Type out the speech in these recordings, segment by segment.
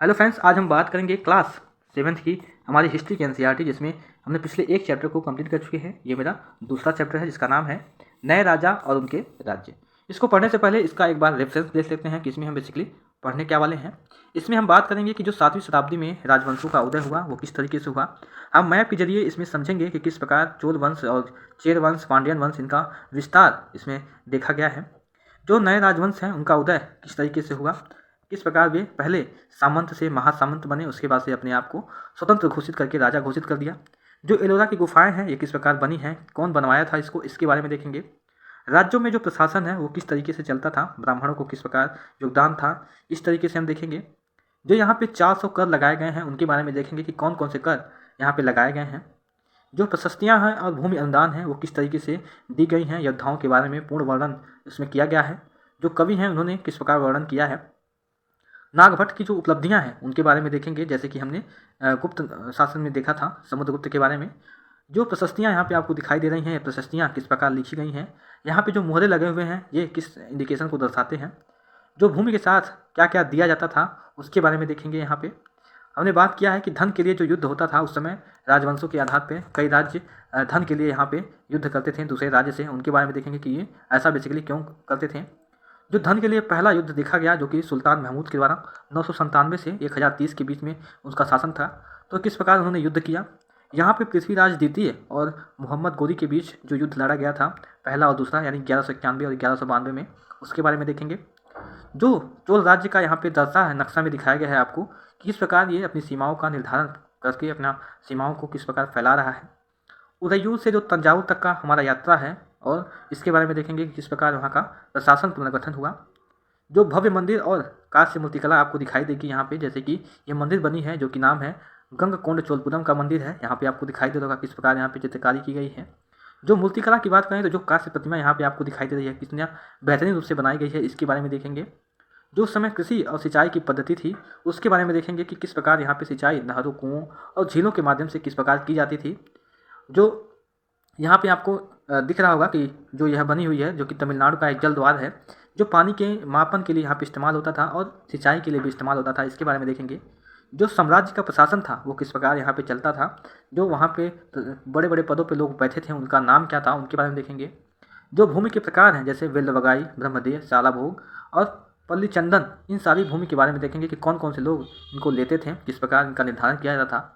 Hello friends, आज हम बात करेंगे क्लास 7th की हमारी हिस्ट्री की एनसीईआरटी, जिसमें हमने पिछले एक चैप्टर को कंप्लीट कर चुके हैं। ये मेरा दूसरा चैप्टर है जिसका नाम है नए राजा और उनके राज्य। इसको पढ़ने से पहले इसका एक बार रेफरेंस देख लेते हैं कि इसमें हम बेसिकली पढ़ने क्या वाले हैं। इसमें हम बात करेंगे कि जो 7वीं शताब्दी में राजवंशों का उदय हुआ वो किस तरीके से हुआ। हम मैप के जरिए इसमें समझेंगे कि किस प्रकार चोल वंश और चेर वंश, पांड्यन वंश, इनका विस्तार इसमें देखा गया है। जो नए राजवंश हैं उनका उदय किस तरीके से हुआ, किस प्रकार वे पहले सामंत से महासामंत बने, उसके बाद से अपने आप को स्वतंत्र घोषित करके राजा घोषित कर दिया। जो एलोरा की गुफाएं हैं ये किस प्रकार बनी हैं, कौन बनवाया था इसको, इसके बारे में देखेंगे। राज्यों में जो प्रशासन है वो किस तरीके से चलता था, ब्राह्मणों को किस प्रकार योगदान था, इस तरीके से हम देखेंगे। जो यहाँ पे 400 कर लगाए गए हैं उनके बारे में देखेंगे कि कौन कौन से कर यहाँ पे लगाए गए हैं। जो प्रशस्तियाँ हैं और भूमि अनुदान हैं वो किस तरीके से दी गई हैं, योद्धाओं के बारे में पूर्ण वर्णन इसमें किया गया है। जो कवि हैं उन्होंने किस प्रकार वर्णन किया है। नागभट्ट की जो उपलब्धियां हैं उनके बारे में देखेंगे, जैसे कि हमने गुप्त शासन में देखा था समुद्रगुप्त के बारे में। जो प्रशस्तियां यहाँ पे आपको दिखाई दे रही हैं, प्रशस्तियां किस प्रकार लिखी गई हैं, यहाँ पे जो मोहरे लगे हुए हैं ये किस इंडिकेशन को दर्शाते हैं। जो भूमि के साथ क्या क्या दिया जाता था उसके बारे में देखेंगे। यहाँ पे हमने बात किया है कि धन के लिए जो युद्ध होता था उस समय राजवंशों के आधार पर कई राज्य धन के लिए यहाँ पे युद्ध करते थे दूसरे राज्य से, उनके बारे में देखेंगे कि ये ऐसा बेसिकली क्यों करते थे। जो धन के लिए पहला युद्ध देखा गया जो कि सुल्तान महमूद के द्वारा 997 से 1030 के बीच में उसका शासन था, तो किस प्रकार उन्होंने युद्ध किया। यहाँ पे पृथ्वीराज द्वितीय और मोहम्मद गोरी के बीच जो युद्ध लड़ा गया था पहला और दूसरा, यानी 1191 और 1192 में, उसके बारे में देखेंगे। जो चोल राज्य का यहाँ पे दर्शा है, नक्शा में दिखाया गया है आपको कि किस प्रकार ये अपनी सीमाओं का निर्धारण करके अपना सीमाओं को किस प्रकार फैला रहा है। उदयपुर से जो तंजावुर तक का हमारा यात्रा है और इसके बारे में देखेंगे कि किस प्रकार वहाँ का प्रशासन पुनर्गठन हुआ। जो भव्य मंदिर और कांस्य मूर्तिकला आपको दिखाई देगी यहाँ पे, जैसे कि ये मंदिर बनी है जो कि नाम है गंगकोंड चोलपुरम का मंदिर है। यहाँ पे आपको दिखाई दे रहा होगा किस प्रकार यहाँ पे चित्रकारी की गई है। जो मूर्तिकला की बात करें तो जो कांस्य प्रतिमा यहाँ पे आपको दिखाई दे रही है कितनी बेहतरीन रूप से बनाई गई है, इसके बारे में देखेंगे। जो उस समय कृषि और सिंचाई की पद्धति थी उसके बारे में देखेंगे कि किस प्रकार यहाँ पे सिंचाई नहरों, कुओं और झीलों के माध्यम से किस प्रकार की जाती थी। जो यहाँ पे आपको दिख रहा होगा कि जो यह बनी हुई है जो कि तमिलनाडु का एक जल द्वार है, जो पानी के मापन के लिए यहाँ पे इस्तेमाल होता था और सिंचाई के लिए भी इस्तेमाल होता था, इसके बारे में देखेंगे। जो साम्राज्य का प्रशासन था वो किस प्रकार यहाँ पे चलता था, जो वहाँ पे बड़े बड़े पदों पे लोग बैठे थे उनका नाम क्या था, उनके बारे में देखेंगे। जो भूमि के प्रकार हैं जैसे वेल्लवगाई, ब्रह्मदेव, शालाभोग और पल्ली चंदन, इन सारी भूमि के बारे में देखेंगे कि कौन कौन से लोग इनको लेते थे, किस प्रकार इनका निर्धारण किया जाता था।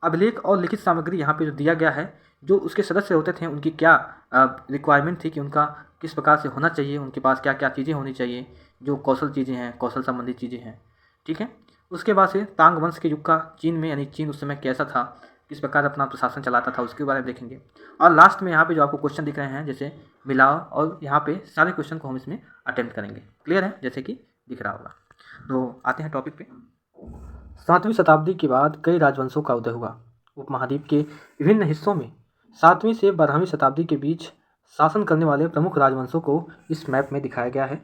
अभिलेख और लिखित सामग्री यहाँ पे जो दिया गया है, जो उसके सदस्य होते थे उनकी क्या रिक्वायरमेंट थी कि उनका किस प्रकार से होना चाहिए, उनके पास क्या क्या चीज़ें होनी चाहिए, जो कौशल चीज़ें हैं, कौशल संबंधित चीज़ें हैं, ठीक है। उसके बाद से तांग वंश के युग का चीन में, यानी चीन उस समय कैसा था, किस प्रकार अपना प्रशासन चलाता था, उसके बारे में देखेंगे। और लास्ट में यहाँ पे जो आपको क्वेश्चन दिख रहे हैं जैसे मिलाओ, और यहाँ पे सारे क्वेश्चन को हम इसमें अटेम्प्ट करेंगे। क्लियर है, जैसे कि दिख रहा होगा। तो आते हैं टॉपिक पे। 7वीं शताब्दी के बाद कई राजवंशों का उदय हुआ। उपमहाद्वीप के विभिन्न हिस्सों में 7वीं से 12वीं शताब्दी के बीच शासन करने वाले प्रमुख राजवंशों को इस मैप में दिखाया गया है।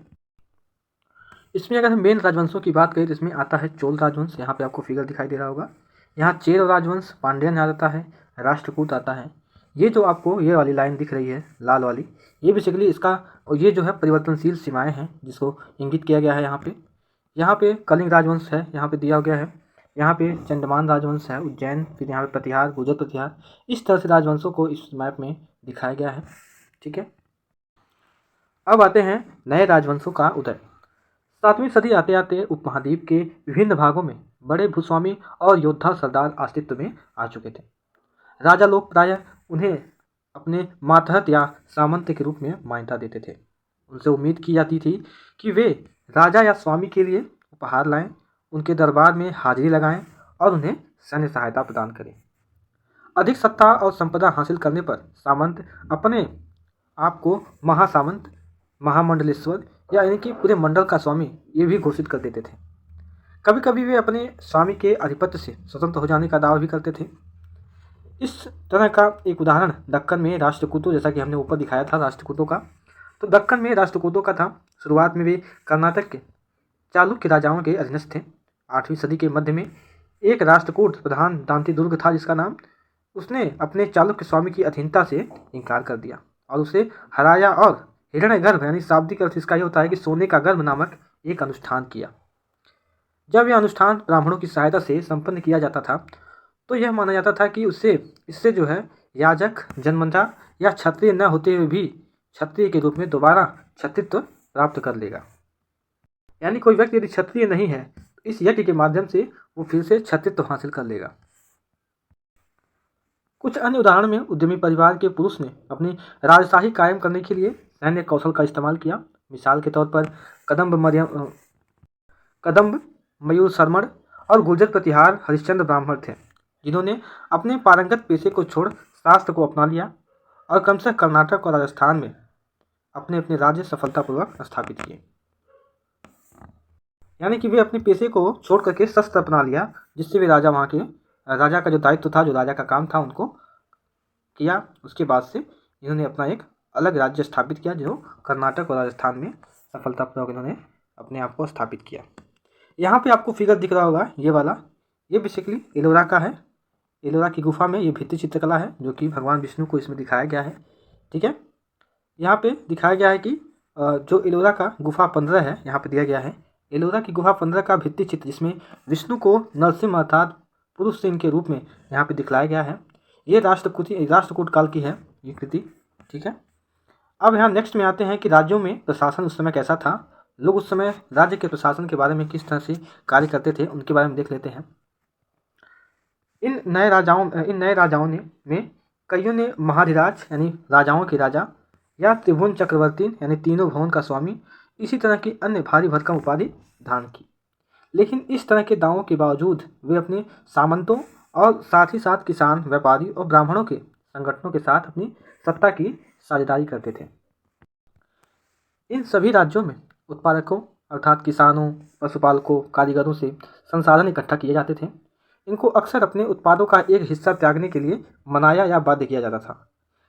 इसमें अगर हम मेन राजवंशों की बात करें तो इसमें आता है चोल राजवंश, यहाँ पे आपको फिगर दिखाई दे रहा होगा। यहाँ चेर राजवंश, पांड्यन आता है, राष्ट्रकूट आता है। ये जो आपको ये वाली लाइन दिख रही है लाल वाली, ये बेसिकली इसका, और ये जो है परिवर्तनशील सीमाएँ हैं जिसको इंगित किया गया है यहाँ पे। यहाँ पे कलिंग राजवंश है, यहाँ पे दिया गया है। यहाँ पे चंडमान राजवंश है, उज्जैन, फिर यहाँ पे प्रतिहार, गुर्जर प्रतिहार, इस तरह से राजवंशों को इस मैप में दिखाया गया है, ठीक है। अब आते हैं नए राजवंशों का उदय। 7वीं सदी आते आते उपमहाद्वीप के विभिन्न भागों में बड़े भूस्वामी और योद्धा सरदार अस्तित्व में आ चुके थे। राजा लोग प्रायः उन्हें अपने मातहत या सामंत के रूप में मान्यता देते थे। उनसे उम्मीद की जाती थी कि वे राजा या स्वामी के लिए उपहार लाएं, उनके दरबार में हाजिरी लगाएं और उन्हें सैन्य सहायता प्रदान करें। अधिक सत्ता और संपदा हासिल करने पर सामंत अपने आप को महासामंत, महामंडलेश्वर या यानी कि पूरे मंडल का स्वामी ये भी घोषित कर देते थे। कभी कभी वे अपने स्वामी के आधिपत्य से स्वतंत्र हो जाने का दावा भी करते थे। इस तरह का एक उदाहरण दक्कन में राष्ट्रकूटों, जैसा कि हमने ऊपर दिखाया था राष्ट्रकूटों का, तो दक्कन में राष्ट्रकूटों का था। शुरुआत में वे कर्नाटक के चालुक्य राजाओं के अधीनस्थ थे। 8वीं सदी के मध्य में एक राष्ट्रकूट प्रधान दांती दुर्ग था जिसका नाम, उसने अपने चालुक्य स्वामी की अधीनता से इनकार कर दिया और उसे हराया और हिरण्य गर्भ, यानी शाब्दिक अर्थ इसका ये होता है कि सोने का गर्भ नामक एक अनुष्ठान किया। जब यह अनुष्ठान ब्राह्मणों की सहायता से संपन्न किया जाता था तो यह माना जाता था कि इससे जो है याजक जन्मता या क्षत्रिय न होते हुए भी क्षत्रिय के रूप में दोबारा क्षत्रित्व प्राप्त कर लेगा। यानी कोई व्यक्ति यदि क्षत्रिय नहीं है तो इस यज्ञ के माध्यम से वो फिर से क्षत्रित्व हासिल कर लेगा। कुछ अन्य उदाहरण में उद्यमी परिवार के पुरुष ने अपनी राजशाही कायम करने के लिए सैन्य कौशल का इस्तेमाल किया। मिसाल के तौर पर कदम्ब मयूर शर्मण और गुर्जर प्रतिहार हरिश्चंद्र ब्राह्मण थे, जिन्होंने अपने पारंगत पेशे को छोड़ शास्त्र को अपना लिया और क्रमशः कर्नाटक और राजस्थान में अपने अपने राज्य सफलतापूर्वक स्थापित किए। यानी कि वे अपने पेशे को छोड़ करके शस्त्र अपना लिया, जिससे वे राजा का जो दायित्व था, जो राजा का काम था, उनको किया। उसके बाद से इन्होंने अपना एक अलग राज्य स्थापित किया, जो कर्नाटक और राजस्थान में सफलतापूर्वक इन्होंने अपने आप को स्थापित किया। यहाँ पे आपको फिगर दिख रहा होगा, ये वाला, ये बेसिकली एलोरा का है। एलोरा की गुफा में ये भित्ति चित्रकला है जो कि भगवान विष्णु को इसमें दिखाया गया है। ठीक है, यहाँ पे दिखाया गया है कि जो एलोरा का गुफा 15 है, यहाँ पे दिया गया है एलोरा की गुफा 15 का भित्ति चित्र, जिसमें विष्णु को नरसिंह अर्थात पुरुष सिंह के रूप में यहाँ पे दिखलाया गया है। ये राष्ट्रकूट काल की है ये कृति। ठीक है, अब यहाँ नेक्स्ट में आते हैं कि राज्यों में प्रशासन उस समय कैसा था, लोग उस समय राज्य के प्रशासन के बारे में किस तरह से कार्य करते थे, उनके बारे में देख लेते हैं। इन नए राजाओं में कईयों ने महाधिराज यानी राजाओं के राजा या त्रिभुवन चक्रवर्ती यानी तीनों भवन का स्वामी इसी तरह की अन्य भारी भरकम उपाधि धारण की। लेकिन इस तरह के दावों के बावजूद वे अपने सामंतों और साथ ही साथ किसान, व्यापारी और ब्राह्मणों के संगठनों के साथ अपनी सत्ता की साझेदारी करते थे। इन सभी राज्यों में उत्पादकों अर्थात किसानों, पशुपालकों, कारीगरों से संसाधन इकट्ठा किए जाते थे। इनको अक्सर अपने उत्पादों का एक हिस्सा त्यागने के लिए मनाया या बाध्य किया जाता था।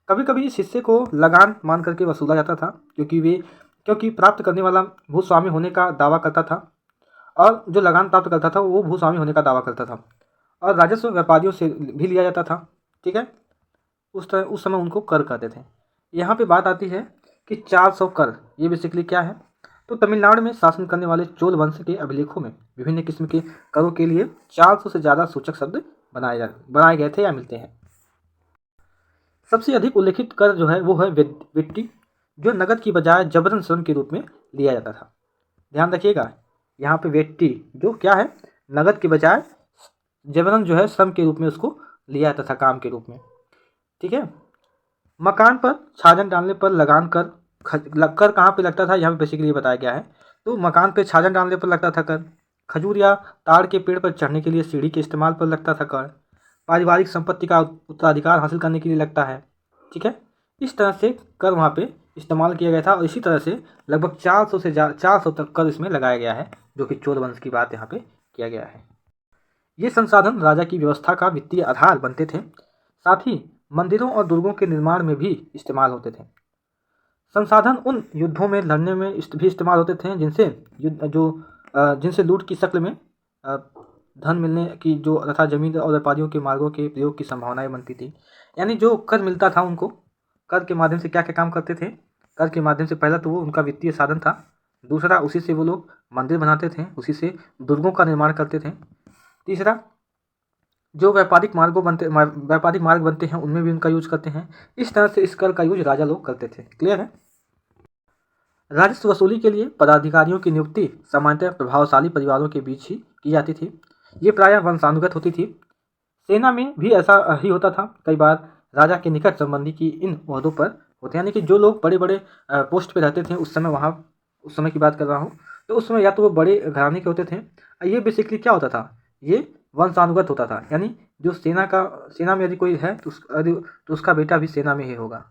कभी कभी इस हिस्से को लगान मान करके वसूला जाता था, क्योंकि प्राप्त करने वाला भूस्वामी होने का दावा करता था और जो लगान प्राप्त करता था वो भूस्वामी होने का दावा करता था, और राजस्व व्यापारियों से भी लिया जाता था। ठीक है, उस समय उनको कर कहते थे। यहाँ पे बात आती है कि 400 कर, ये बेसिकली क्या है, तो तमिलनाडु में शासन करने वाले चोल वंश के अभिलेखों में विभिन्न किस्म के करों के लिए 400 से ज़्यादा सूचक शब्द बनाए गए थे या मिलते हैं। सबसे अधिक उल्लेखित कर जो है वो है वेट्टी, जो नगद की बजाय जबरन श्रम के रूप में लिया जाता था। ध्यान रखिएगा, यहाँ पे वेट्टी जो क्या है, नगद के बजाय जबरन जो है श्रम के रूप में उसको लिया जाता था, काम के रूप में। ठीक है, मकान पर छाजन डालने पर लगान कर कहाँ पे लगता था, यहाँ पे बेसिकली बताया गया है। तो मकान पे छाजन डालने पर लगता था कर, खजूर या ताड़ के पेड़ पर चढ़ने के लिए सीढ़ी के इस्तेमाल पर लगता था कर, पारिवारिक संपत्ति का उत्तराधिकार हासिल करने के लिए लगता है। ठीक है, इस तरह से कर वहाँ पे इस्तेमाल किया गया था, और इसी तरह से लगभग 400 तक कर इसमें लगाया गया है, जो कि चोल वंश की बात यहाँ पे किया गया है। ये संसाधन राजा की व्यवस्था का वित्तीय आधार बनते थे, साथ ही मंदिरों और दुर्गों के निर्माण में भी इस्तेमाल होते थे। संसाधन उन युद्धों में लड़ने में भी इस्तेमाल होते थे जिनसे लूट की शक्ल में धन मिलने की जो तथा जमीन और व्यापारियों के मार्गों के प्रयोग की संभावनाएं बनती थी। यानी जो कर मिलता था उनको, कर के माध्यम से क्या क्या काम करते थे, कर के माध्यम से पहला तो वो उनका वित्तीय साधन था, दूसरा उसी से वो लोग मंदिर बनाते थे, उसी से दुर्गों का निर्माण करते थे, तीसरा जो व्यापारिक मार्ग बनते हैं उनमें भी उनका यूज करते हैं। इस तरह से इस कर का यूज राजा लोग करते थे। क्लियर है। राजस्व वसूली के लिए पदाधिकारियों की नियुक्ति सामान्यतः प्रभावशाली परिवारों के बीच ही की जाती थी। ये प्रायः वंशानुगत होती थी। सेना में भी ऐसा ही होता था। कई बार राजा के निकट संबंधी की इन ओहदों पर होते, यानी कि जो लोग बड़े बड़े पोस्ट पे रहते थे उस समय की बात कर रहा हूँ, तो उस समय या तो वो बड़े घराने के होते थे। ये बेसिकली क्या होता था, ये वंशानुगत होता था। यानी जो सेना में यदि कोई है तो उसका बेटा भी सेना में ही होगा।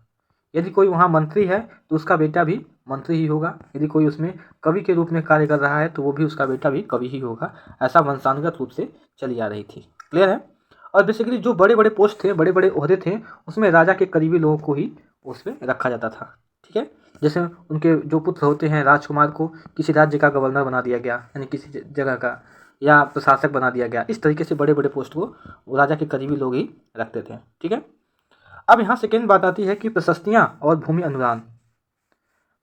यदि कोई वहाँ मंत्री है तो उसका बेटा भी मंत्री ही होगा। यदि कोई उसमें कवि के रूप में कार्य कर रहा है तो वो भी उसका बेटा भी कवि ही होगा। ऐसा वंशानुगत रूप से चली आ रही थी। क्लियर है। और बेसिकली जो बड़े बड़े पोस्ट थे, बड़े बड़े ओहदे थे, उसमें राजा के करीबी लोगों को ही उसमें रखा जाता था। ठीक है। जैसे उनके जो पुत्र होते हैं, राजकुमार को किसी राज्य का गवर्नर बना दिया गया, यानी किसी जगह का, या प्रशासक बना दिया गया। इस तरीके से बड़े बड़े पोस्ट को राजा के करीबी लोग ही रखते थे। ठीक है। अब यहाँ सेकेंड बात आती है कि प्रशस्तियाँ और भूमि अनुदान।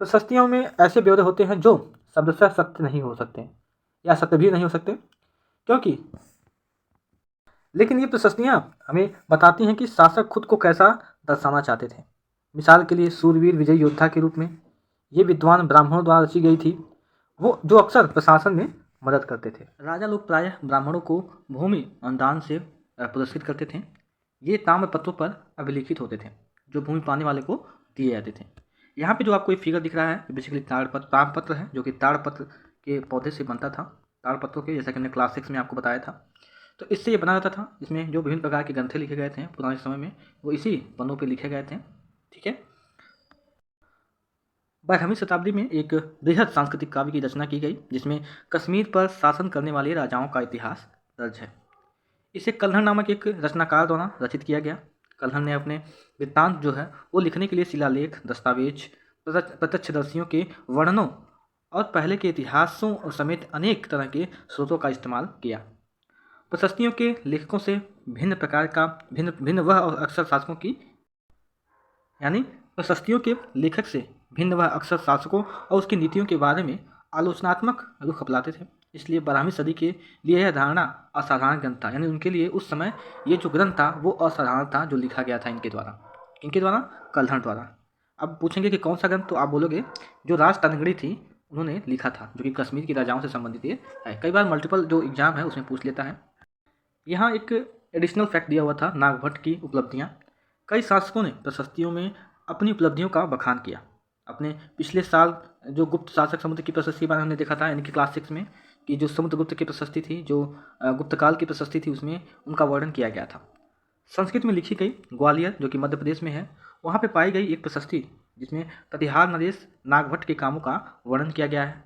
प्रशस्तियों में ऐसे ब्यौरे होते हैं जो शब्दशः सत्य नहीं हो सकते या सत्य भी नहीं हो सकते। क्योंकि लेकिन ये प्रशस्तियाँ हमें बताती हैं कि शासक खुद को कैसा दर्शाना चाहते थे। मिसाल के लिए सूरवीर विजय योद्धा के रूप में ये विद्वान ब्राह्मणों द्वारा रची गई थी, वो जो अक्सर प्रशासन में मदद करते थे। राजा लोग प्रायः ब्राह्मणों को भूमि अनुदान से पुरस्कृत करते थे। ये ताम्रपत्रों पर अभिलिखित होते थे जो भूमि पाने वाले को दिए जाते थे। यहाँ पे जो आपको एक फिगर दिख रहा है बेसिकली ताड़पत्र है, जो कि ताड़पत्र के पौधे से बनता था। ताड़पत्रों के, जैसा कि हमने क्लास 6 में आपको बताया था, तो इससे ये बना रहता था। इसमें जो विभिन्न प्रकार के ग्रंथे लिखे गए थे पुराने समय में, वो इसी पन्नों पे लिखे गए थे। ठीक है। 12वीं शताब्दी में एक बृहद सांस्कृतिक काव्य की रचना की गई जिसमें कश्मीर पर शासन करने वाले राजाओं का इतिहास दर्ज है। इसे कल्हण नामक एक रचनाकार द्वारा रचित किया गया। कल्हण ने अपने वृत्तांत जो है वो लिखने के लिए शिलालेख, दस्तावेज, प्रत्यक्षदर्शियों के वर्णनों और पहले के इतिहासों समेत अनेक तरह के स्रोतों का इस्तेमाल किया। प्रशस्तियों के लेखकों से भिन्न वह और अक्सर शासकों की यानी प्रशस्तियों के लेखक से भिन्न वह अक्सर शासकों और उसकी नीतियों के बारे में आलोचनात्मक रुख अपनाते थे। इसलिए 12वीं सदी के लिए यह धारणा असाधारण ग्रंथ था, यानी उनके लिए उस समय ये जो ग्रंथ था वो असाधारण था जो लिखा गया था इनके द्वारा, कल्हण द्वारा। अब पूछेंगे कि कौन सा ग्रंथ, तो आप बोलोगे जो राज तनगड़ी थी उन्होंने लिखा था, जो कि कश्मीर की राजाओं से संबंधित ये है। कई बार मल्टीपल जो एग्जाम है उसमें पूछ लेता है। यहाँ एक एडिशनल फैक्ट दिया हुआ था, नागभट्ट की उपलब्धियाँ। कई शासकों ने प्रशस्तियों में अपनी उपलब्धियों का बखान किया। अपने पिछले साल जो गुप्त शासक समुद्र की प्रशस्ति के बारे में हमने देखा था, यानी कि क्लास 6 में, कि जो समुद्रगुप्त की प्रशस्ति थी, जो गुप्तकाल की प्रशस्ति थी, उसमें उनका वर्णन किया गया था। संस्कृत में लिखी गई, ग्वालियर जो कि मध्य प्रदेश में है, वहाँ पे पाई गई एक प्रशस्ति जिसमें प्रतिहार नरेश नागभट्ट के कामों का वर्णन किया गया है।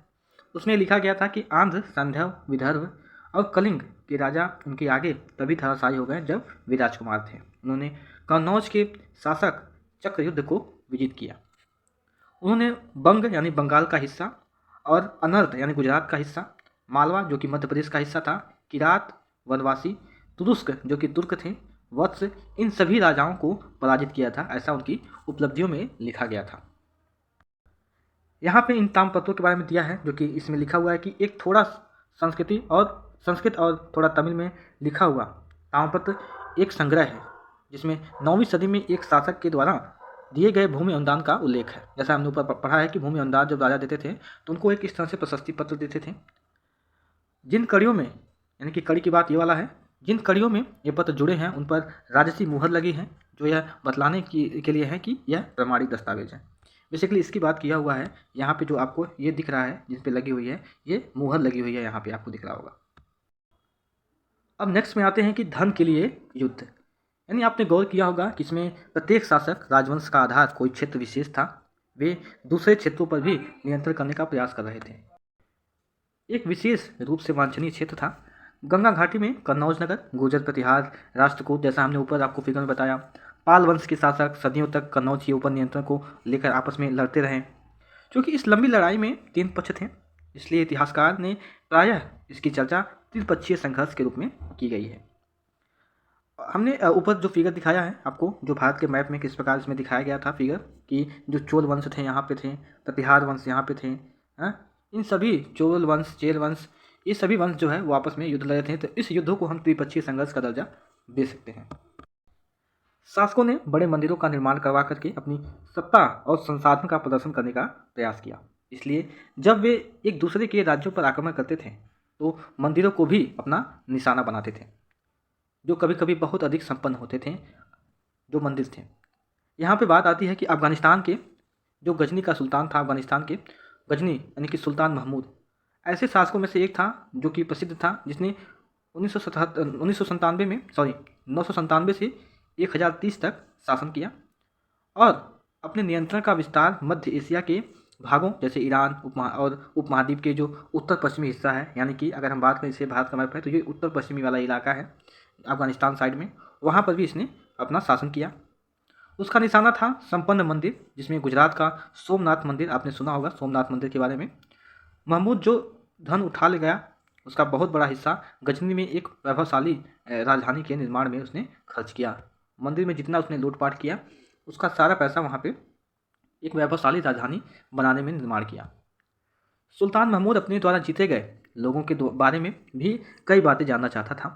उसमें लिखा गया था कि आंध्र, संध्या, विदर्भ और कलिंग के राजा उनके आगे तभी धराशायी हो गए जब वे राजकुमार थे। उन्होंने कन्नौज के शासक चक्रयुद्ध को विजित किया। उन्होंने बंग यानी बंगाल का हिस्सा और अनर्त यानी गुजरात का हिस्सा, मालवा जो कि मध्य प्रदेश का हिस्सा था, किरात, वनवासी, तुरुस्क जो कि तुर्क थे, वत्स, इन सभी राजाओं को पराजित किया था। ऐसा उनकी उपलब्धियों में लिखा गया था। यहाँ पे इन ताम्रपत्रों के बारे में दिया है, जो कि इसमें लिखा हुआ है कि एक थोड़ा संस्कृत और थोड़ा तमिल में लिखा हुआ ताम्रपत्र एक संग्रह है जिसमें 9वीं सदी में एक शासक के द्वारा दिए गए भूमि अनुदान का उल्लेख है। जैसा हमने ऊपर पढ़ा है कि भूमि अनुदान जब राजा देते थे तो उनको एक इस तरह से प्रशस्ति पत्र देते थे। जिन कड़ियों में, यानी कि कड़ी की बात ये वाला है, जिन कड़ियों में ये पत्र जुड़े हैं उन पर राजसी मुहर लगी है, जो यह बतलाने के लिए है कि यह प्रमाणिक दस्तावेज है। बेसिकली इसकी बात किया हुआ है। यहाँ पे जो आपको ये दिख रहा है, जिन पे लगी हुई है, ये मुहर लगी हुई है, यहाँ पे आपको दिख रहा होगा। अब नेक्स्ट में आते हैं कि धन के लिए युद्ध, यानी आपने गौर किया होगा कि इसमें प्रत्येक शासक राजवंश का आधार कोई क्षेत्र विशेष था, वे दूसरे क्षेत्रों पर भी नियंत्रण करने का प्रयास कर रहे थे। एक विशेष रूप से वांछनीय क्षेत्र था गंगा घाटी में कन्नौज नगर, गुर्जर प्रतिहार, राष्ट्रकूट, जैसा हमने ऊपर आपको फिगर में बताया। पाल वंश के शासक सदियों तक कन्नौज के ऊपर नियंत्रण को लेकर आपस में लड़ते रहे। क्योंकि इस लंबी लड़ाई में 3 पक्ष थे, इसलिए इतिहासकार ने प्रायः इसकी चर्चा त्रिपक्षीय संघर्ष के रूप में की गई है। हमने ऊपर जो फिगर दिखाया है आपको, जो भारत के मैप में किस प्रकार इसमें दिखाया गया था फिगर, कि जो चोल वंश थे यहाँ पे थे, प्रतिहार वंश यहाँ पे थे, इन सभी चोल वंश, चेल वंश, ये सभी वंश जो है वो आपस में युद्ध लड़े थे। तो इस युद्धों को हम त्रिपक्षीय संघर्ष का दर्जा दे सकते हैं। शासकों ने बड़े मंदिरों का निर्माण करवा करके अपनी सत्ता और संसाधन का प्रदर्शन करने का प्रयास किया। इसलिए जब वे एक दूसरे के राज्यों पर आक्रमण करते थे तो मंदिरों को भी अपना निशाना बनाते थे, जो कभी कभी बहुत अधिक संपन्न होते थे जो मंदिर थे। यहाँ पे बात आती है कि अफगानिस्तान के जो गजनी का सुल्तान था, अफगानिस्तान के गजनी यानी कि सुल्तान महमूद, ऐसे शासकों में से एक था जो कि प्रसिद्ध था, जिसने 997 से 1030 तक शासन किया और अपने नियंत्रण का विस्तार मध्य एशिया के भागों जैसे ईरान और उपमहाद्वीप के जो उत्तर पश्चिमी हिस्सा है, यानी कि अगर हम बात करें इसे भारत का मैप है तो ये उत्तर पश्चिमी वाला इलाका है अफगानिस्तान साइड में, वहाँ पर भी इसने अपना शासन किया। उसका निशाना था संपन्न मंदिर, जिसमें गुजरात का सोमनाथ मंदिर, आपने सुना होगा सोमनाथ मंदिर के बारे में। महमूद जो धन उठा ले गया उसका बहुत बड़ा हिस्सा गजनी में एक वैभवशाली राजधानी के निर्माण में उसने खर्च किया। मंदिर में जितना उसने लूटपाट किया उसका सारा पैसा वहाँ पे एक वैभवशाली राजधानी बनाने में निर्माण किया। सुल्तान महमूद अपने द्वारा जीते गए लोगों के बारे में भी कई बातें जानना चाहता था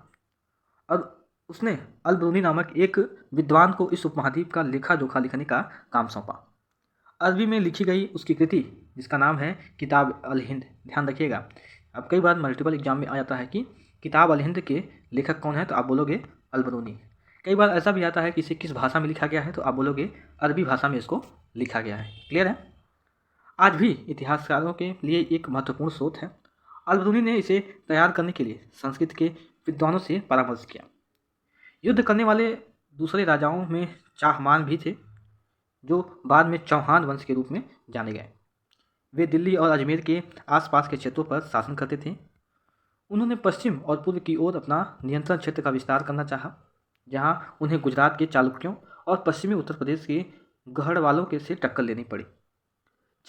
और उसने अल-बरूनी नामक एक विद्वान को इस उपमहाद्वीप का लेखा जोखा लिखने का काम सौंपा। अरबी में लिखी गई उसकी कृति जिसका नाम है किताब अल हिंद। ध्यान रखिएगा, अब कई बार मल्टीपल एग्जाम में आ जाता है कि किताब अल हिंद के लेखक कौन है, तो आप बोलोगे अल-बरूनी। कई बार ऐसा भी आता है कि इसे किस भाषा में लिखा गया है, तो आप बोलोगे अरबी भाषा में इसको लिखा गया है। क्लियर है? आज भी इतिहासकारों के लिए एक महत्वपूर्ण स्रोत है। अल-बरूनी ने इसे तैयार करने के लिए संस्कृत के विद्वानों से परामर्श किया। युद्ध करने वाले दूसरे राजाओं में चाहमान भी थे, जो बाद में चौहान वंश के रूप में जाने गए। वे दिल्ली और अजमेर के आसपास के क्षेत्रों पर शासन करते थे। उन्होंने पश्चिम और पूर्व की ओर अपना नियंत्रण क्षेत्र का विस्तार करना चाहा, जहां उन्हें गुजरात के चालुक्यों और पश्चिमी उत्तर प्रदेश के गढ़वालों के से टक्कर लेनी पड़ी।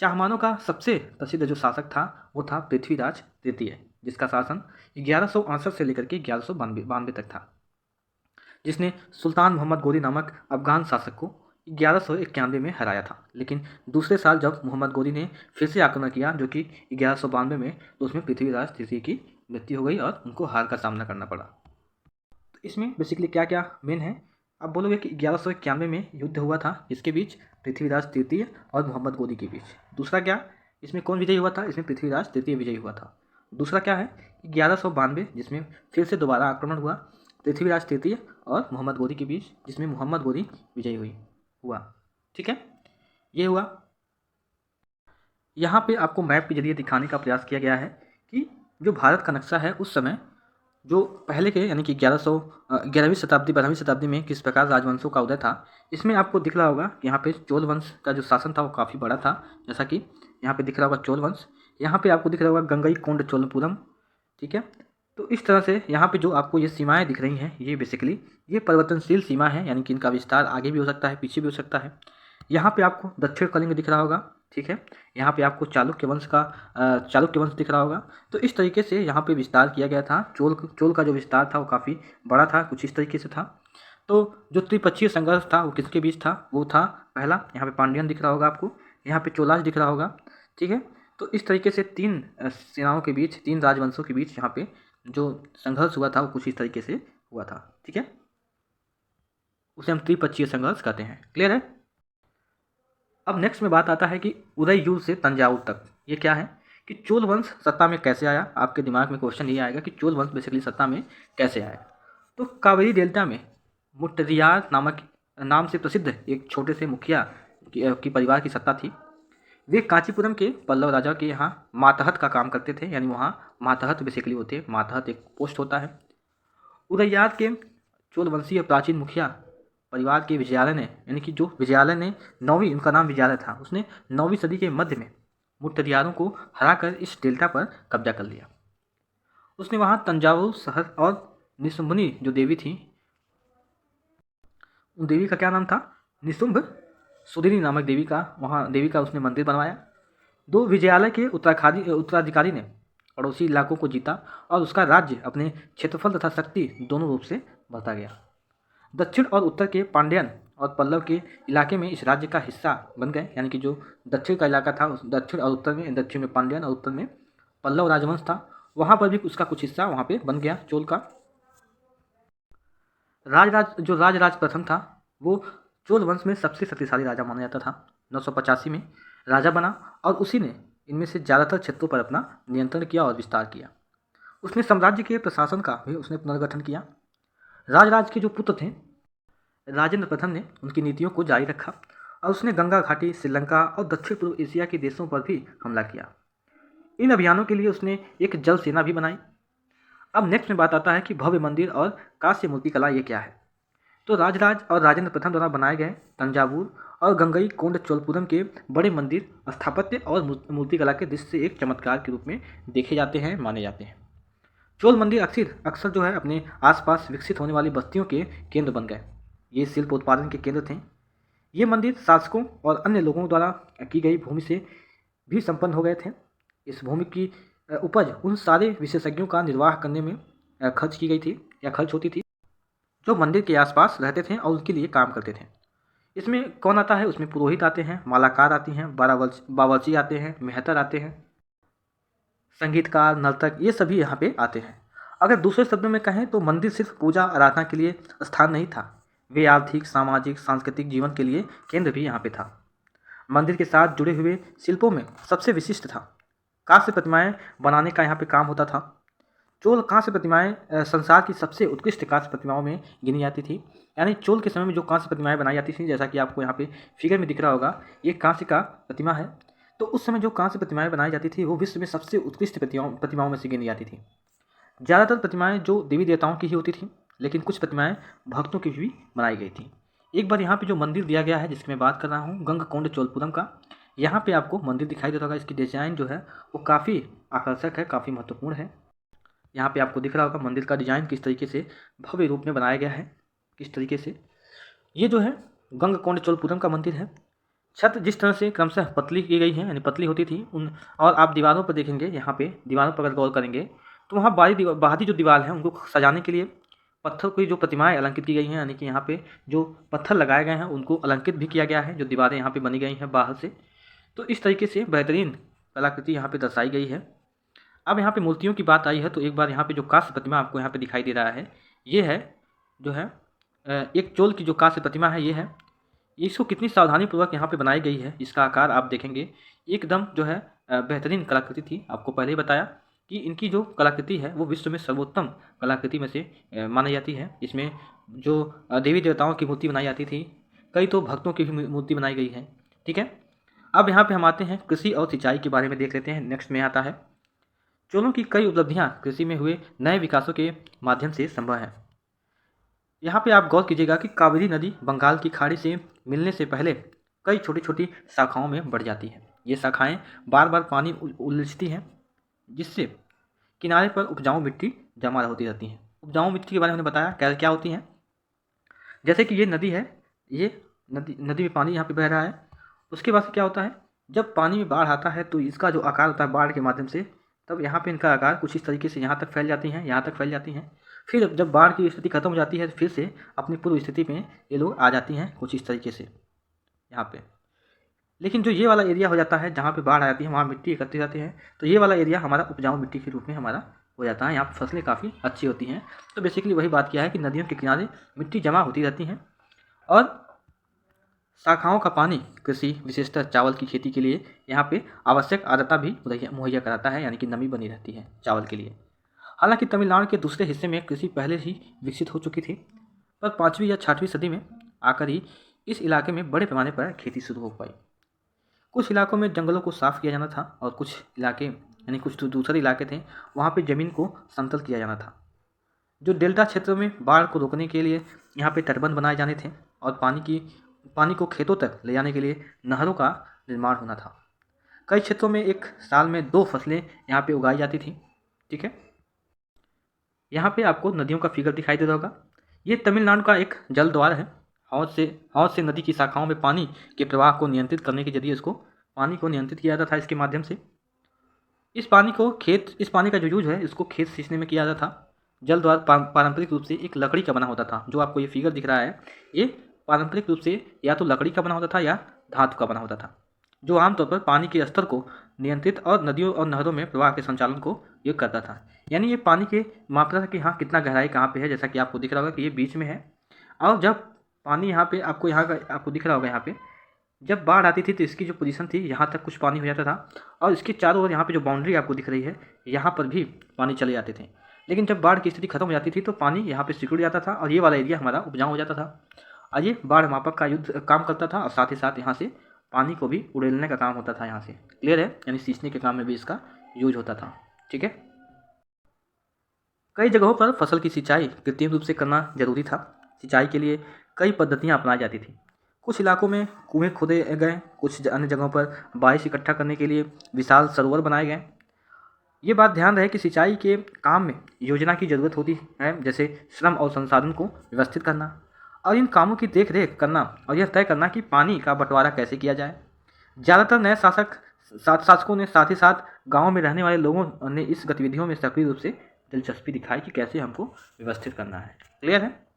चाहमानों का सबसे प्रसिद्ध जो शासक था वो था पृथ्वीराज तृतीय, जिसका शासन 1168 से लेकर के 1192 तक था, जिसने सुल्तान मोहम्मद गोरी नामक अफगान शासक को 1191 में हराया था। लेकिन दूसरे साल जब मोहम्मद गोरी ने फिर से आक्रमण किया, जो कि 1192 में, तो उसमें पृथ्वीराज तृतीय की मृत्यु हो गई और उनको हार का सामना करना पड़ा। तो इसमें बेसिकली क्या क्या मेन है, आप बोलोगे कि 1191 में युद्ध हुआ था जिसके बीच पृथ्वीराज तृतीय और मोहम्मद गोरी के बीच। दूसरा क्या, इसमें कौन विजयी हुआ था, इसमें पृथ्वीराज तृतीय विजयी हुआ था। दूसरा क्या है, 1192 जिसमें फिर से दोबारा आक्रमण हुआ पृथ्वीराज तृतीय और मोहम्मद गोरी के बीच, जिसमें मोहम्मद गोरी विजयी हुआ। ठीक है, ये हुआ। यहाँ पे आपको मैप के जरिए दिखाने का प्रयास किया गया है कि जो भारत का नक्शा है उस समय जो पहले के यानी कि 11वीं शताब्दी 12वीं शताब्दी में किस प्रकार राजवंशों का उदय था। इसमें आपको दिख रहा होगा कि यहाँ पे चोल वंश का जो शासन था वो काफ़ी बड़ा था, जैसा कि यहाँ पे दिख रहा होगा चोल वंश। यहाँ पे आपको दिख रहा होगा गंगई कोंड चोलपुरम। ठीक है, तो इस तरह से यहाँ पे जो आपको ये सीमाएँ दिख रही हैं, ये बेसिकली ये परिवर्तनशील सीमा है, यानी कि इनका विस्तार आगे भी हो सकता है, पीछे भी हो सकता है। यहाँ पे आपको दक्षिण कलिंग दिख रहा होगा। ठीक है, यहाँ पे आपको चालुक्य वंश दिख रहा होगा। तो इस तरीके से यहाँ पे विस्तार किया गया था। चोल का जो विस्तार था वो काफ़ी बड़ा था, कुछ इस तरीके से था। तो जो त्रिपक्षीय संघर्ष था वो किसके बीच था, वो था पहला यहाँ पे पांड्यन दिख रहा होगा आपको, यहाँ पे चोलाज दिख रहा होगा। ठीक है, तो इस तरीके से तीन सेनाओं के बीच, तीन राजवंशों के बीच यहाँ पे जो संघर्ष हुआ था वो कुछ इस तरीके से हुआ था। ठीक है, उसे हम त्रिपक्षीय संघर्ष कहते हैं। क्लियर है? अब नेक्स्ट में बात आता है कि उदययुर से तंजावुर तक ये क्या है, कि चोल वंश सत्ता में कैसे आया। आपके दिमाग में क्वेश्चन ये आएगा कि चोल वंश बेसिकली सत्ता में कैसे आया। तो कावेरी डेल्टा में मुट्टरियार नाम से प्रसिद्ध एक छोटे से मुखिया की परिवार की सत्ता थी। वे कांचीपुरम के पल्लव राजा के यहाँ मातहत का काम करते थे, यानी वहाँ मातहत बेसिकली होते, मातहत एक पोस्ट होता है। उदययार के चोल वंशीय प्राचीन मुखिया परिवार के विजयालय ने, यानी कि जो विजयालय ने नौवीं, उनका नाम विजयालय था, उसने 9वीं सदी के मध्य में मुट्टरियारों को हराकर इस डेल्टा पर कब्जा कर लिया। उसने वहाँ तंजावुर शहर और निशुंभनी जो देवी थी, उन देवी का क्या नाम था, निशुंभ सुदिनी नामक देवी का उसने मंदिर बनवाया। 2 विजयालय के उत्तराधिकारी ने पड़ोसी इलाकों को जीता और उसका राज्य अपने क्षेत्रफल तथा शक्ति दोनों रूप से बढ़ता गया। दक्षिण और उत्तर के पांड्यन और पल्लव के इलाके में इस राज्य का हिस्सा बन गए, यानी कि जो दक्षिण का इलाका था, उस दक्षिण और उत्तर में, दक्षिण में पांड्यन और उत्तर में पल्लव राजवंश था, वहाँ पर भी उसका कुछ हिस्सा वहाँ पे बन गया चोल का। राजराज प्रथम था वो चोल वंश में सबसे शक्तिशाली राजा माना जाता था। 985 में राजा बना और उसी ने इनमें से ज़्यादातर क्षेत्रों पर अपना नियंत्रण किया और विस्तार किया। उसने साम्राज्य के प्रशासन का भी उसने पुनर्गठन किया। राजराज के जो पुत्र थे राजेंद्र प्रथम ने उनकी नीतियों को जारी रखा और उसने गंगा घाटी, श्रीलंका और दक्षिण पूर्व एशिया के देशों पर भी हमला किया। इन अभियानों के लिए उसने एक जल सेना भी बनाई। अब नेक्स्ट में बात आता है कि भव्य मंदिर और कांस्य मूर्ति कला ये क्या है। तो राजराज और राजेंद्र प्रथम द्वारा बनाए गए तंजावुर और गंगई कोंड चोलपुरम के बड़े मंदिर स्थापत्य और मूर्तिकला के दृष्टि से एक चमत्कार के रूप में देखे जाते हैं, माने जाते हैं। चोल मंदिर अक्सर जो है अपने आसपास विकसित होने वाली बस्तियों के केंद्र बन गए। ये शिल्प उत्पादन के केंद्र थे। ये मंदिर शासकों और अन्य लोगों द्वारा की गई भूमि से भी संपन्न हो गए थे। इस भूमि की उपज उन सारे विशेषज्ञों का निर्वाह करने में खर्च की गई थी या खर्च होती थी जो मंदिर के आसपास रहते थे और उनके लिए काम करते थे। इसमें कौन आता है, उसमें पुरोहित आते हैं, मालाकार आती हैं, बावर्ची आते हैं, मेहतर आते हैं, संगीतकार, नर्तक, ये सभी यहाँ पे आते हैं। अगर दूसरे शब्दों में कहें तो मंदिर सिर्फ पूजा आराधना के लिए स्थान नहीं था, वे आर्थिक, सामाजिक, सांस्कृतिक जीवन के लिए केंद्र भी यहाँ पे था। मंदिर के साथ जुड़े हुए शिल्पों में सबसे विशिष्ट था कांस्य प्रतिमाएं बनाने का यहाँ पे काम होता था। चोल कांस्य प्रतिमाएं संसार की सबसे उत्कृष्ट कांस्य प्रतिमाओं में गिनी जाती थी। यानी चोल के समय में जो कांस्य प्रतिमाएं बनाई जाती थी, जैसा कि आपको यहाँ पे फिगर में दिख रहा होगा, ये कांस्य का प्रतिमा है। तो उस समय जो कांस्य प्रतिमाएं बनाई जाती थी वो विश्व में सबसे उत्कृष्ट प्रतिमाओं में से गिनी जाती थी। ज़्यादातर प्रतिमाएं जो देवी देवताओं की ही होती थी, लेकिन कुछ प्रतिमाएं भक्तों की भी बनाई गई थी। एक बार यहाँ पे जो मंदिर दिया गया है जिसकी मैं बात कर रहा हूँ, गंगकोंड चोलपुरम का, यहाँ पे आपको मंदिर दिखाई देता होगा। इसकी डिज़ाइन जो है वो काफ़ी आकर्षक है, काफ़ी महत्वपूर्ण है। यहाँ पे आपको दिख रहा होगा मंदिर का डिज़ाइन किस तरीके से भव्य रूप में बनाया गया है, किस तरीके से। ये जो है गंगकोंड चोलपुरम का मंदिर है। छत जिस तरह से क्रमशः पतली की गई है, यानी पतली होती थी उन, और आप दीवारों पर देखेंगे, यहाँ पे दीवारों पर अगर गौर करेंगे तो वहाँ बाहरी जो दीवार है उनको सजाने के लिए पत्थर की जो प्रतिमाएं अलंकृत की गई हैं, यानी कि यहाँ पे जो पत्थर लगाए गए हैं उनको अलंकृत भी किया गया है, जो दीवारें यहाँ पे बनी गई हैं बाहर से। तो इस तरीके से बेहतरीन कलाकृति यहाँ पे दर्शाई गई है। अब यहाँ पे मूर्तियों की बात आई है तो एक बार यहाँ पे जो कांस्य प्रतिमा आपको यहाँ पे दिखाई दे रहा है, ये है जो है एक चोल की जो कांस्य प्रतिमा है, ये है। इसको कितनी सावधानीपूर्वक यहाँ पे बनाई गई है, इसका आकार आप देखेंगे एकदम जो है बेहतरीन कलाकृति थी। आपको पहले ही बताया कि इनकी जो कलाकृति है वो विश्व में सर्वोत्तम कलाकृति में से मानी जाती है। इसमें जो देवी देवताओं की मूर्ति बनाई जाती थी, कई तो भक्तों की भी मूर्ति बनाई गई है। ठीक है, अब यहाँ पे हम आते हैं कृषि और सिंचाई के बारे में देख लेते हैं। नेक्स्ट में आता है चोलों की कई उपलब्धियाँ कृषि में हुए नए विकासों के माध्यम से संभव है। यहाँ पे आप गौर कीजिएगा कि कावेरी नदी बंगाल की खाड़ी से मिलने से पहले कई छोटी छोटी शाखाओं में बढ़ जाती है। ये शाखाएं बार बार पानी उलझती हैं, जिससे किनारे पर उपजाऊ मिट्टी जमा होती रहती है। उपजाऊ मिट्टी के बारे में हमने बताया क्या क्या होती हैं। जैसे कि ये नदी है, ये नदी में पानी यहाँ पे बह रहा है। उसके बाद से क्या होता है, जब पानी में बाढ़ आता है तो इसका जो आकार होता है बाढ़ के माध्यम से, तब यहाँ पे इनका आकार कुछ इस तरीके से यहाँ तक फैल जाती हैं, यहाँ तक फैल जाती हैं। फिर जब बाढ़ की स्थिति खत्म हो जाती है फिर से अपनी पूर्व स्थिति में ये लोग आ जाती हैं कुछ इस तरीके से यहाँ पे। लेकिन जो ये वाला एरिया हो जाता है जहाँ पे बाढ़ आ जाती है वहाँ मिट्टी एकत्रित जाती है, तो ये वाला एरिया हमारा उपजाऊ मिट्टी के रूप में हमारा हो जाता है। यहाँ पर फसलें काफ़ी अच्छी होती हैं। तो बेसिकली वही बात किया है कि नदियों के किनारे मिट्टी जमा होती रहती हैं और शाखाओं का पानी कृषि विशेषतर चावल की खेती के लिए यहाँ पे आवश्यक आर्द्रता भी मुहैया कराता है, यानी कि नमी बनी रहती है चावल के लिए। हालांकि तमिलनाडु के दूसरे हिस्से में कृषि पहले ही विकसित हो चुकी थी, पर 5वीं या 6वीं सदी में आकर ही इस इलाके में बड़े पैमाने पर खेती शुरू हो पाई। कुछ इलाकों में जंगलों को साफ़ किया जाना था और कुछ इलाके यानी कुछ दूसरे इलाके थे वहाँ पे ज़मीन को समतल किया जाना था। जो डेल्टा क्षेत्रों में बाढ़ को रोकने के लिए यहाँ पे तटबंध बनाए जाने थे और पानी को खेतों तक ले जाने के लिए नहरों का निर्माण होना था। कई क्षेत्रों में एक साल में 2 फसलें यहाँ पे उगाई जाती थी। ठीक है, यहाँ पे आपको नदियों का फिगर दिखाई दे रहा होगा। ये तमिलनाडु का एक जल द्वार है। हौज से नदी की शाखाओं में पानी के प्रवाह को नियंत्रित करने के जरिए इसको पानी को नियंत्रित किया जाता था। इसके माध्यम से इस पानी का जो यूज है इसको खेत सींचने में किया जाता था। जल द्वार पारंपरिक रूप से एक लकड़ी का बना होता था। जो आपको ये फिगर दिख रहा है ये पारंपरिक रूप से या तो लकड़ी का बना होता था या धातु का बना होता था, जो आमतौर पर पानी के स्तर को नियंत्रित और नदियों और नहरों में प्रवाह के संचालन को ये करता था। यानी ये पानी के मात्रा था कि हाँ कितना गहराई कहाँ पे है, जैसा कि आपको दिख रहा होगा कि ये बीच में है। और जब पानी यहाँ पे आपको दिख रहा होगा, यहाँ पे जब बाढ़ आती थी तो इसकी जो पोजीशन थी यहाँ तक कुछ पानी हो जाता था और इसके चारों ओर यहाँ पे जो बाउंड्री आपको दिख रही है यहाँ पर भी पानी चले जाते थे। लेकिन जब बाढ़ की स्थिति खत्म हो जाती थी तो पानी यहाँ पे सिकुड़ जाता था और ये वाला एरिया हमारा उपजाऊ हो जाता था। और ये बाढ़ मापक का युद्ध काम करता था और साथ ही साथ यहाँ से पानी को भी उड़ेलने का काम होता था। यहाँ से क्लियर है, यानी सींचने के काम में भी इसका यूज होता था। ठीक है, कई जगहों पर फसल की सिंचाई कृत्रिम रूप से करना जरूरी था। सिंचाई के लिए कई पद्धतियाँ अपनाई जाती थी। कुछ इलाकों में कुएं खोदे गए, कुछ अन्य जगहों पर बारिश इकट्ठा करने के लिए विशाल सरोवर बनाए गए। ये बात ध्यान रहे कि सिंचाई के काम में योजना की ज़रूरत होती है, जैसे श्रम और संसाधन को व्यवस्थित करना और इन कामों की देख रेख करना और यह तय करना कि पानी का बंटवारा कैसे किया जाए। ज़्यादातर नए शासकों ने साथ ही साथ गाँव में रहने वाले लोगों ने इस गतिविधियों में सक्रिय रूप से दिलचस्पी दिखाई कि कैसे हमको व्यवस्थित करना है। क्लियर है।